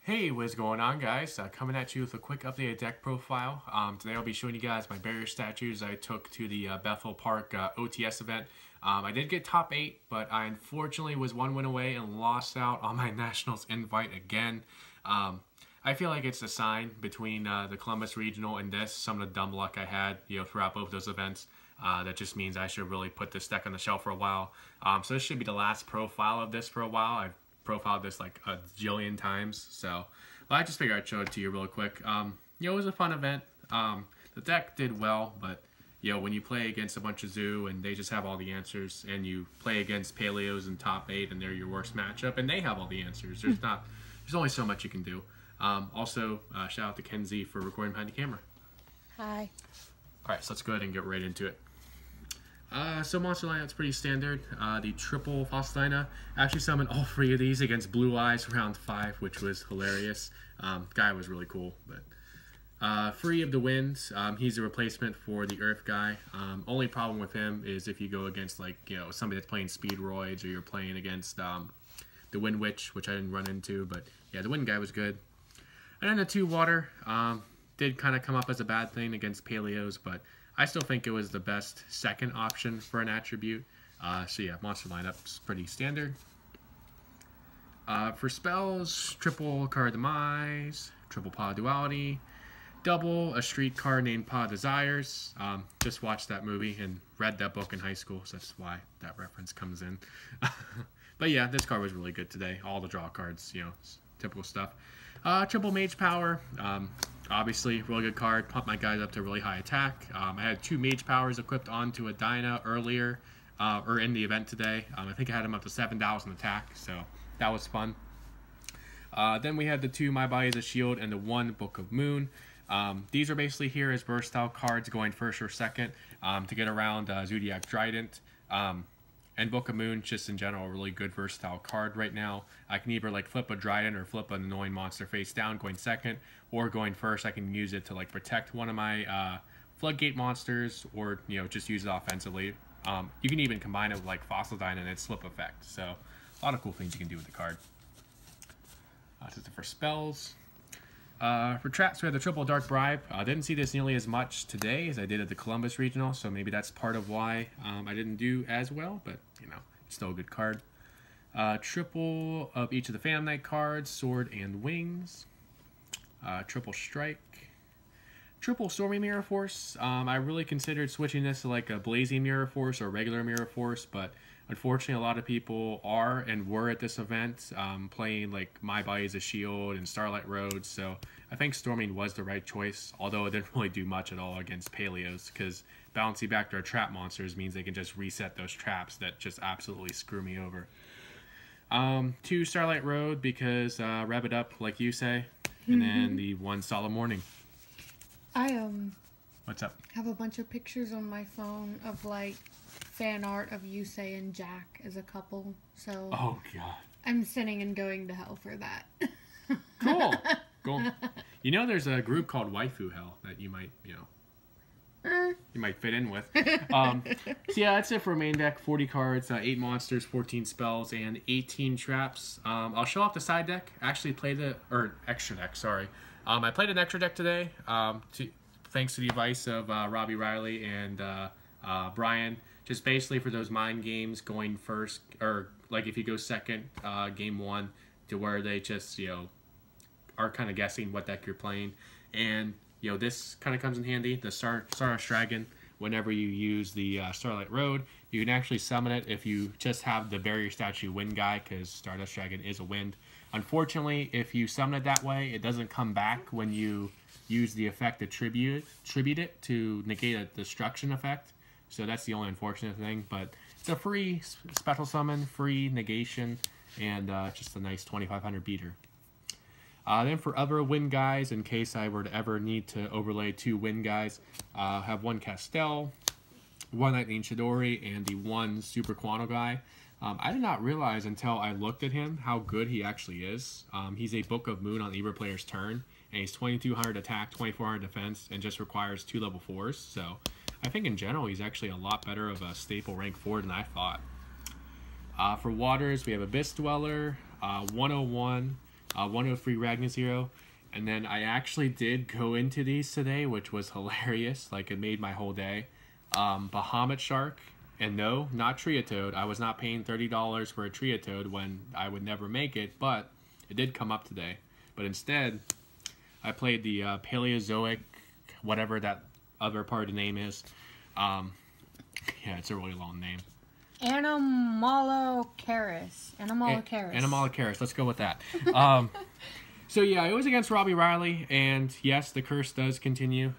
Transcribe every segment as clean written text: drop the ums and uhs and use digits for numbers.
Hey, what's going on, guys? Coming at you with a quick updated deck profile. Today I'll be showing you guys my barrier statues I took to the Bethel Park OTS event. I did get top 8, but I unfortunately was one win away and lost out on my Nationals invite again. I feel like it's a sign between the Columbus Regional and this, some of the dumb luck I had throughout both those events. That just means I should really put this deck on the shelf for a while. So this should be the last profile of this for a while. I've profiled this like a jillion times, so I just figured I'd show it to you real quick. It was a fun event. The deck did well, but when you play against a bunch of zoo and they just have all the answers, and you play against Paleos and top 8 and they're your worst matchup and they have all the answers, there's only so much you can do. Also, shout out to Kenzie for recording behind the camera. Hi. Alright, so let's go ahead and get right into it. So monster lineup's pretty standard. The triple Faustina actually summoned all 3 of these against Blue Eyes round 5, which was hilarious. Guy was really cool, but free of the winds. He's a replacement for the Earth guy. Only problem with him is if you go against somebody that's playing Speedroids, or you're playing against the Wind Witch, which I didn't run into, but yeah, the Wind guy was good. And then the 2 water did kind of come up as a bad thing against Paleos, but I still think it was the best second option for an attribute. So yeah, monster lineup's pretty standard. For spells, triple Card Demise, triple Paw Duality, double a street card named Paw Desires. Just watched that movie and read that book in high school, so that's why that reference comes in. But yeah, this card was really good today. All the draw cards, typical stuff. Triple Mage Power. Obviously, really good card. Pump my guys up to really high attack. I had 2 Mage Powers equipped onto a Dyna earlier, or in the event today. I think I had them up to 7,000 attack, so that was fun. Then we had the 2 My Body is a Shield and the 1 Book of Moon. These are basically here as versatile cards going first or second to get around Zodiac Trident. And Book of Moon, just in general, a really good versatile card right now. I can either flip a Trident or flip an annoying monster face down going second, or going first I can use it to protect one of my Floodgate monsters, or just use it offensively. You can even combine it with Fossil Dyna and its slip effect. So a lot of cool things you can do with the card. This is for spells. For traps, we have the triple Dark Bribe. I didn't see this nearly as much today as I did at the Columbus Regional, so maybe that's part of why I didn't do as well, but it's still a good card. Triple of each of the Phantom Knight cards, Sword and Wings. Triple Strike. Triple Stormy Mirror Force. I really considered switching this to a Blazing Mirror Force or regular Mirror Force, but unfortunately a lot of people are and were at this event playing My Body is a Shield and Starlight Road, so I think Storming was the right choice, although it didn't really do much at all against Paleos, because balancing back their trap monsters means they can just reset those traps that just absolutely screw me over. 2 Starlight Road because rev it up like you say, and then the 1 Solemn Morning. I What's up? have a bunch of pictures on my phone of fan art of Yusei and Jack as a couple, so Oh god. I'm sinning and going to hell for that. Cool. Cool. There's a group called Waifu Hell that you might, you might fit in with. So yeah, that's it for main deck. 40 cards, 8 monsters, 14 spells, and 18 traps. I'll show off the side deck. Actually played extra deck, sorry. I played an extra deck today, thanks to the advice of Robbie Riley and Brian. Just basically for those mind games going first, or if you go second, game 1, to where they just, are kind of guessing what deck you're playing. And, this kind of comes in handy. The Stardust Dragon, whenever you use the Starlight Road, you can actually summon it if you just have the Barrier Statue Wind guy, because Stardust Dragon is a wind. Unfortunately, if you summon it that way, it doesn't come back when you use the effect to tribute it to negate a destruction effect. So that's the only unfortunate thing, but it's a free special summon, free negation, and just a nice 2,500 beater. Then for other wind guys, in case I were to ever need to overlay 2 wind guys, have 1 Castell, 1 Lightning Chidori, and the 1 Super Quanto guy. I did not realize until I looked at him how good he actually is. He's a Book of Moon on either player's turn, and he's 2,200 attack, 2,400 defense, and just requires 2 level 4s. So I think in general he's actually a lot better of a staple rank 4 than I thought. For waters, we have Abyss Dweller, 101, 103 Ragnar Zero. And then I actually did go into these today, which was hilarious. Like, it made my whole day. Bahamut Shark. And no, not Triatoad. I was not paying $30 for a Triatoad when I would never make it, but it did come up today. But instead, I played the Paleozoic, whatever that other part of the name is. Yeah, it's a really long name. Animalocaris. Animalocaris. Let's go with that. So yeah, it was against Robbie Riley, and yes, the curse does continue.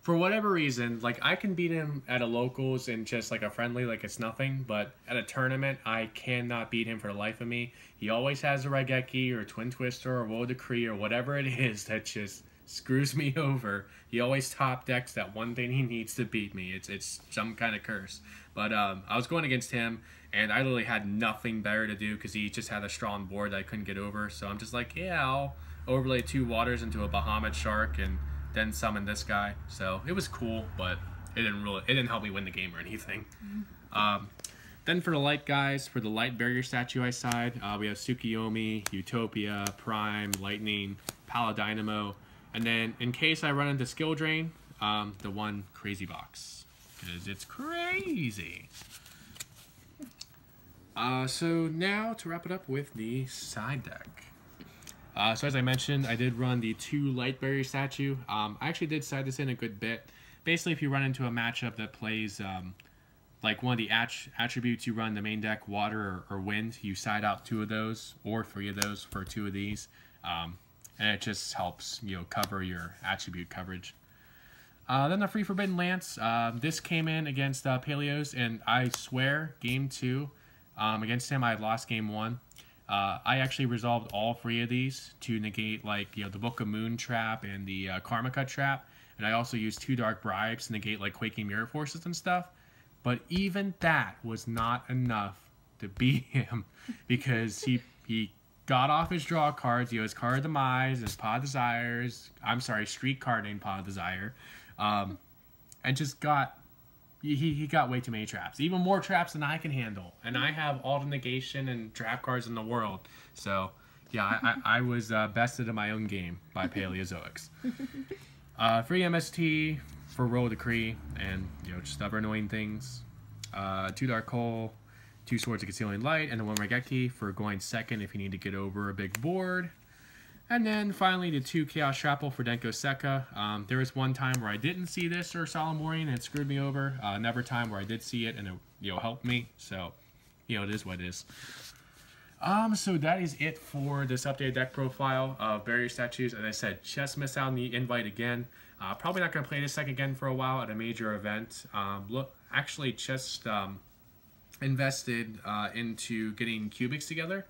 For whatever reason, like, I can beat him at a locals and just like a friendly, like it's nothing, but at a tournament, I cannot beat him for the life of me. He always has a Raigeki or a Twin Twister or Woe Decree or whatever it is that just screws me over. He always top decks that one thing he needs to beat me. It's some kind of curse. But I was going against him, and I literally had nothing better to do because he just had a strong board that I couldn't get over. So I'm just like, yeah, I'll overlay 2 waters into a Bahamut Shark and then summon this guy. So it was cool, but it didn't help me win the game or anything. Then for the light guys, for the light barrier statue I side, we have Tsukiyomi, Utopia, Prime, Lightning, Paladynamo, and then in case I run into skill drain, the one crazy box, because it's crazy. So now to wrap it up with the side deck. So as I mentioned, I did run the 2 light barrier statue. I actually did side this in a good bit. Basically, if you run into a matchup that plays like one of the attributes you run in the main deck, water or wind, you side out 2 of those or 3 of those for 2 of these. And it just helps, you know, cover your attribute coverage. Then the Free Forbidden Lance. This came in against Paleos, and I swear, game 2 against him, I lost game 1. I actually resolved all 3 of these to negate, like, you know, the Book of Moon trap and the Karma Cut trap, and I also used 2 Dark Bribes to negate, like, Quaking Mirror Forces and stuff. But even that was not enough to beat him, because he got off his draw cards. He has Card of Demise, his Pod Desires. I'm sorry, street card named Pod Desire, and just got. He got way too many traps. Even more traps than I can handle. And I have all the negation and trap cards in the world. So, yeah, I was bested in my own game by Paleozoics. Free MST for Roll Decree and, you know, just other annoying things. 2 Dark Hole, 2 Swords of Concealing Light, and then 1 Raigeki for going second if you need to get over a big board. And then finally the 2 Chaos Shrapple for Denko Sekka. There was one time where I didn't see this or Solemn Warning and it screwed me over. Another time where I did see it and it, you know, helped me. So, you know, it is what it is. So that is it for this updated deck profile of barrier statues. As I said, just missed out on the invite again. Probably not going to play this deck again for a while at a major event. Actually just invested into getting cubics together.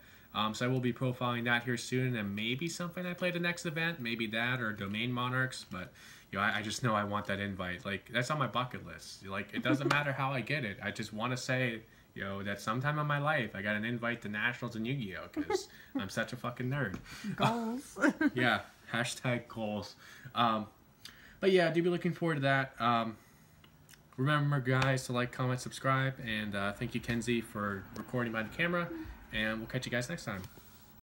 So I will be profiling that here soon, and maybe something I play the next event, maybe that or Domain Monarchs. But, you know, I just know I want that invite. Like, that's on my bucket list. Like, it doesn't matter how I get it. I just want to say, you know, that sometime in my life I got an invite to Nationals and Yu-Gi-Oh! Because I'm such a fucking nerd. Goals. Yeah, hashtag goals. But yeah, do be looking forward to that. Remember, guys, to like, comment, subscribe, and thank you, Kenzie, for recording by the camera. And we'll catch you guys next time.